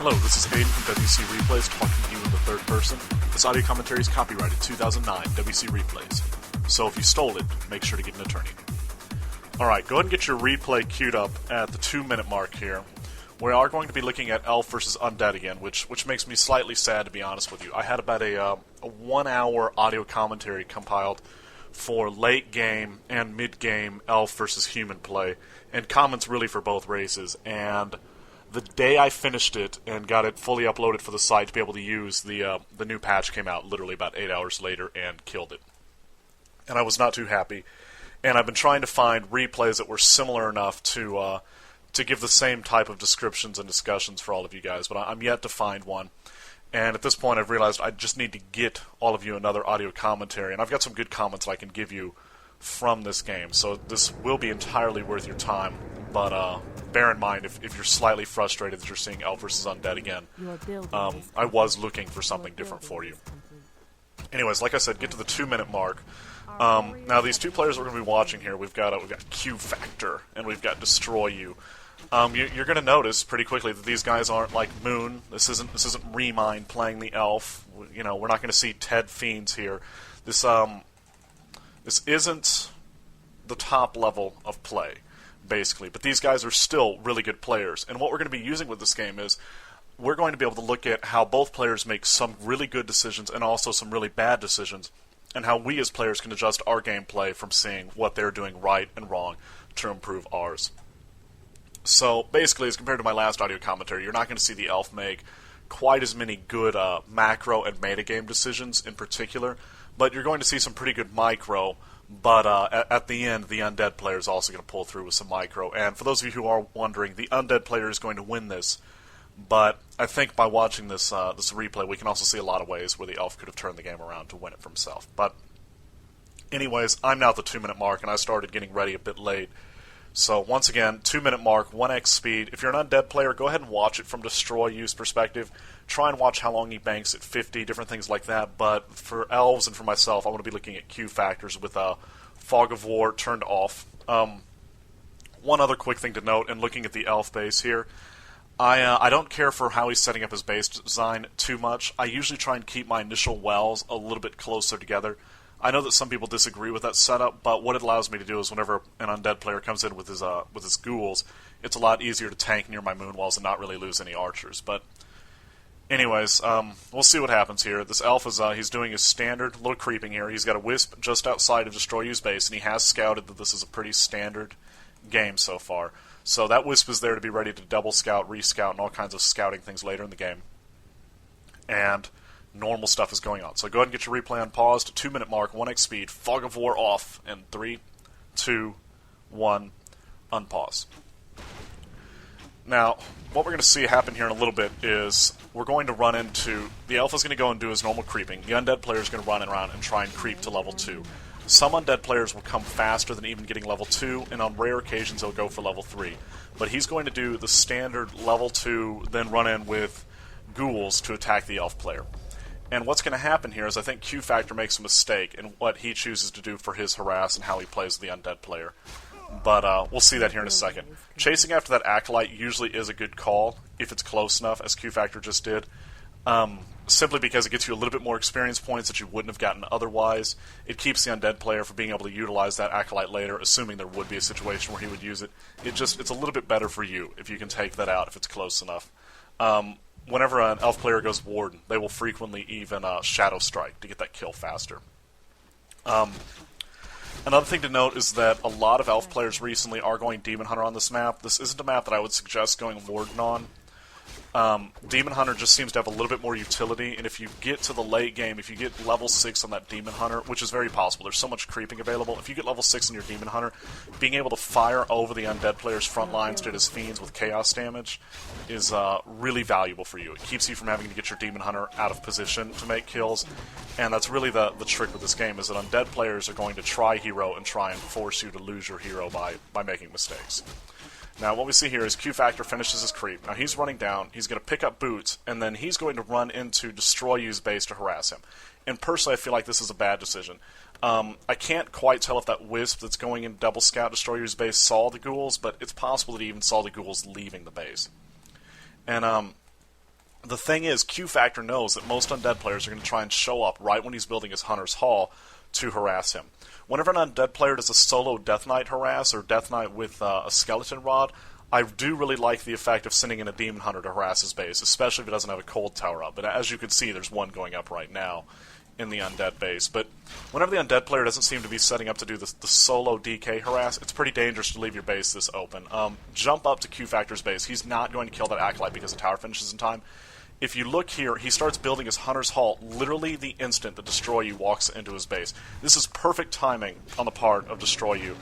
Hello, this is Aydin from WC Replays talking to you in the third person. This audio commentary is copyrighted 2009 WC Replays. So if you stole it, make sure to get an attorney. Alright, go ahead and get your replay queued up at the 2-minute mark here. We are going to be looking at Elf versus Undead again, which makes me slightly sad, to be honest with you. I had about a 1-hour audio commentary compiled for late game and mid game Elf versus human play, and comments really for both races. And the day I finished it and got it fully uploaded for the site to be able to use, the new patch came out literally about 8 hours later and killed it. And I was not too happy. And I've been trying to find replays that were similar enough to give the same type of descriptions and discussions for all of you guys, but I'm yet to find one. And at this point I've realized I just need to get all of you another audio commentary, and I've got some good comments I can give you from this game, so this will be entirely worth your time. But bear in mind, if you're slightly frustrated that you're seeing Elf vs. Undead again, I was looking for something different for you. Anyways, like I said, get to the 2-minute mark. Now these two players we're going to be watching here, we've got Q Factor and we've got Destroy You. You're going to notice pretty quickly that these guys aren't like Moon. This isn't Remind playing the Elf. You know, we're not going to see Ted Fiends here. This isn't the top level of play, basically. But these guys are still really good players. And what we're going to be using with this game is we're going to be able to look at how both players make some really good decisions and also some really bad decisions, and how we as players can adjust our gameplay from seeing what they're doing right and wrong to improve ours. So basically, as compared to my last audio commentary, you're not going to see the Elf make quite as many good macro and metagame decisions in particular, but you're going to see some pretty good micro. But at the end, the Undead player is also going to pull through with some micro. And for those of you who are wondering, the Undead player is going to win this. But I think by watching this replay, we can also see a lot of ways where the Elf could have turned the game around to win it for himself. But anyways, I'm now at the 2-minute mark, and I started getting ready a bit late. So once again, 2-minute mark, 1x speed. If you're an Undead player, go ahead and watch it from Destroy You's perspective. Try and watch how long he banks at 50, different things like that. But for Elves and for myself, I want to be looking at Q factors with Fog of War turned off. One other quick thing to note, and looking at the Elf base here, I don't care for how he's setting up his base design too much. I usually try and keep my initial wells a little bit closer together. I know that some people disagree with that setup, but what it allows me to do is whenever an Undead player comes in with his ghouls, it's a lot easier to tank near my moon walls and not really lose any archers. But anyways, we'll see what happens here. This Elf is he's doing his standard little creeping here. He's got a Wisp just outside of Destroy You's base, and he has scouted that this is a pretty standard game so far. So that Wisp is there to be ready to double scout, re-scout, and all kinds of scouting things later in the game. And normal stuff is going on. So go ahead and get your replay on pause to 2-minute mark, 1x speed, Fog of War off, and 3, 2, 1, unpause. Now, what we're going to see happen here in a little bit is we're going to run into... The Elf is going to go and do his normal creeping. The Undead player is going to run around and try and creep to level 2. Some Undead players will come faster than even getting level 2, and on rare occasions they'll go for level 3. But he's going to do the standard level 2, then run in with ghouls to attack the Elf player. And what's going to happen here is I think Q Factor makes a mistake in what he chooses to do for his harass and how he plays the Undead player. But we'll see that here in a second. Chasing after that Acolyte usually is a good call, if it's close enough, as Q Factor just did. Simply because it gets you a little bit more experience points that you wouldn't have gotten otherwise. It keeps the Undead player from being able to utilize that Acolyte later, assuming there would be a situation where he would use it. It's a little bit better for you if you can take that out if it's close enough. Whenever an Elf player goes Warden, they will frequently even Shadow Strike to get that kill faster. Another thing to note is that a lot of Elf players recently are going Demon Hunter on this map. This isn't a map that I would suggest going Warden on. Demon Hunter just seems to have a little bit more utility, and if you get to the late game, if you get level 6 on that Demon Hunter, which is very possible, there's so much creeping available, if you get level 6 on your Demon Hunter, being able to fire over the Undead player's front lines to his Fiends with chaos damage is really valuable for you. It keeps you from having to get your Demon Hunter out of position to make kills, and that's really the trick with this game, is that Undead players are going to try hero and try and force you to lose your hero by making mistakes. Now, what we see here is Q Factor finishes his creep. Now, he's running down, he's going to pick up boots, and then he's going to run into Destroy You's base to harass him. And personally, I feel like this is a bad decision. I can't quite tell if that Wisp that's going in double scout Destroy You's base saw the ghouls, but it's possible that he even saw the ghouls leaving the base. And The thing is, Q Factor knows that most Undead players are going to try and show up right when he's building his Hunter's Hall to harass him. Whenever an Undead player does a solo Death Knight harass or Death Knight with a Skeleton Rod, I do really like the effect of sending in a Demon Hunter to harass his base, especially if it doesn't have a Cold Tower up. But as you can see, there's one going up right now in the Undead base. But whenever the Undead player doesn't seem to be setting up to do the solo DK harass, it's pretty dangerous to leave your base this open. Jump up to Q Factor's base. He's not going to kill that Acolyte because the tower finishes in time. If you look here, he starts building his Hunter's Hall literally the instant that Destroy You walks into his base. This is perfect timing on the part of Destroy You.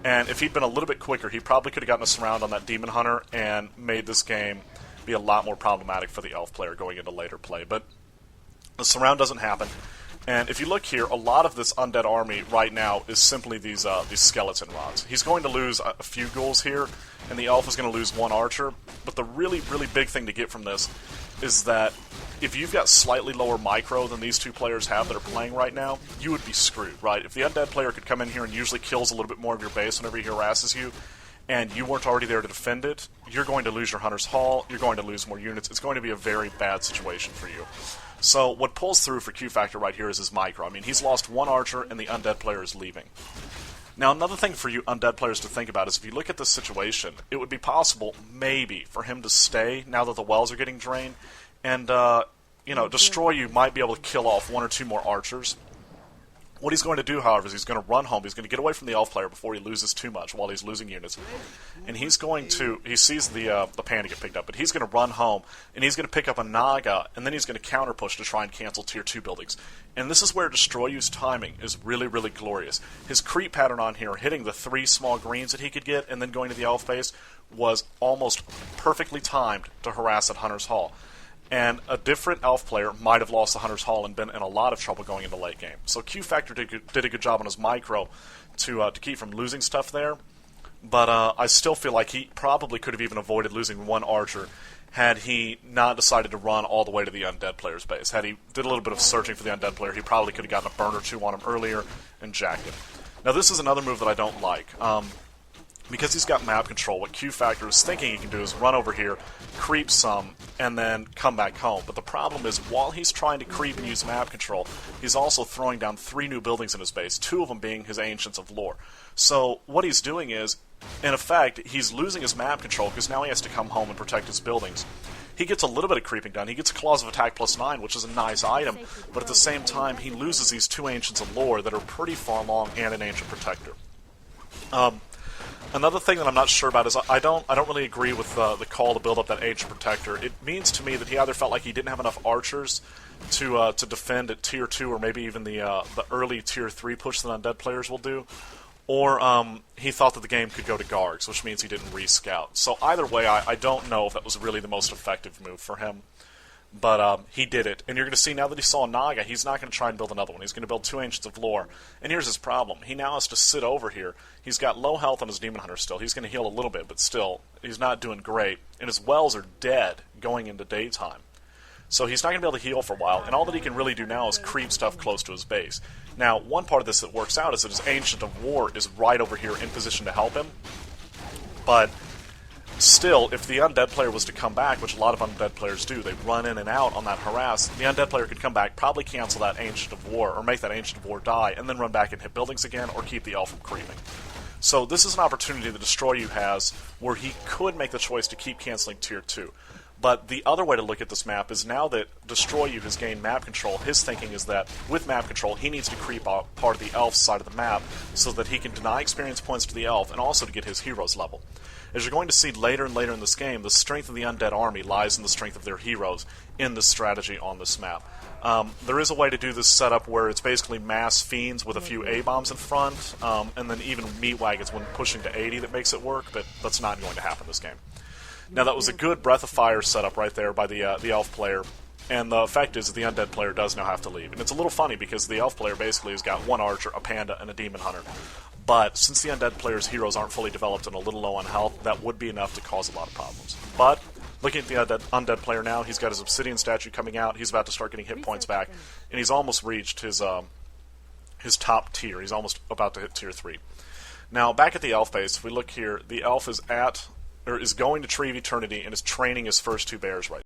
And if he'd been a little bit quicker, he probably could have gotten a surround on that Demon Hunter and made this game be a lot more problematic for the Elf player going into later play. But the surround doesn't happen. And if you look here, a lot of this Undead army right now is simply these Skeleton Rods. He's going to lose a few ghouls here, and the Elf is going to lose one archer. But the really, really big thing to get from this is that if you've got slightly lower micro than these two players have that are playing right now, you would be screwed, right? If the Undead player could come in here and usually kills a little bit more of your base whenever he harasses you, and you weren't already there to defend it, you're going to lose your Hunter's Hall, you're going to lose more units, it's going to be a very bad situation for you. So what pulls through for Q Factor right here is his micro. I mean, he's lost one archer and the Undead player is leaving. Now, another thing for you Undead players to think about is if you look at this situation, it would be possible, maybe, for him to stay now that the wells are getting drained, and, Destroy You might be able to kill off one or two more archers. What he's going to do, however, is he's going to run home. He's going to get away from the Elf player before he loses too much while he's losing units. And he's going to... He sees the panda get picked up, but he's going to run home, and he's going to pick up a Naga, and then he's going to counter-push to try and cancel Tier 2 buildings. And this is where Destroy You's timing is really, really glorious. His creep pattern on here, hitting the 3 small greens that he could get, and then going to the Elf base, was almost perfectly timed to harass at Hunter's Hall. And a different Elf player might have lost the Hunter's Hall and been in a lot of trouble going into late game. So Q Factor did a good job on his micro to keep from losing stuff there. But I still feel like he probably could have even avoided losing one archer had he not decided to run all the way to the Undead player's base. Had he did a little bit of searching for the Undead player, he probably could have gotten a burn or two on him earlier and jacked him. Now this is another move that I don't like. Because he's got map control, what Q Factor is thinking he can do is run over here, creep some, and then come back home. But the problem is, while he's trying to creep and use map control, he's also throwing down 3 new buildings in his base, 2 of them being his Ancients of Lore. So what he's doing is, in effect, he's losing his map control because now he has to come home and protect his buildings. He gets a little bit of creeping done. He gets a Claws of Attack +9, which is a nice item, but at the same time, he loses these 2 Ancients of Lore that are pretty far along and an Ancient Protector. Another thing that I'm not sure about is I don't really agree with the call to build up that Ancient Protector. It means to me that he either felt like he didn't have enough archers to defend at Tier 2 or maybe even the early Tier 3 push that Undead players will do, or he thought that the game could go to Gargs, which means he didn't re-scout. So either way, I don't know if that was really the most effective move for him. But he did it. And you're going to see now that he saw Naga, he's not going to try and build another one. He's going to build 2 Ancients of Lore. And here's his problem. He now has to sit over here. He's got low health on his Demon Hunter still. He's going to heal a little bit, but still, he's not doing great. And his wells are dead going into daytime. So he's not going to be able to heal for a while. And all that he can really do now is creep stuff close to his base. Now, one part of this that works out is that his Ancient of War is right over here in position to help him. But still, if the Undead player was to come back, which a lot of Undead players do, they run in and out on that harass, the Undead player could come back, probably cancel that Ancient of War, or make that Ancient of War die, and then run back and hit buildings again, or keep the Elf from creeping. So this is an opportunity that Destroy You has, where he could make the choice to keep canceling Tier 2. But the other way to look at this map is now that Destroy You has gained map control, his thinking is that with map control, he needs to creep out part of the Elf side of the map so that he can deny experience points to the Elf and also to get his heroes level. As you're going to see later and later in this game, the strength of the Undead army lies in the strength of their heroes in this strategy on this map. There is a way to do this setup where it's basically mass fiends with a few A-bombs in front, and then even meat wagons when pushing to 80 that makes it work, but that's not going to happen this game. Now that was a good Breath of Fire setup right there by the Elf player, and the effect is that the Undead player does now have to leave. And it's a little funny because the Elf player basically has got 1 Archer, a Panda, and a Demon Hunter. But since the Undead player's heroes aren't fully developed and a little low on health, that would be enough to cause a lot of problems. But looking at the Undead player now, he's got his Obsidian statue coming out, he's about to start getting hit points back, and he's almost reached his top tier. He's almost about to hit Tier 3. Now, back at the Elf base, if we look here, the Elf is going to Tree of Eternity and is training his first 2 bears right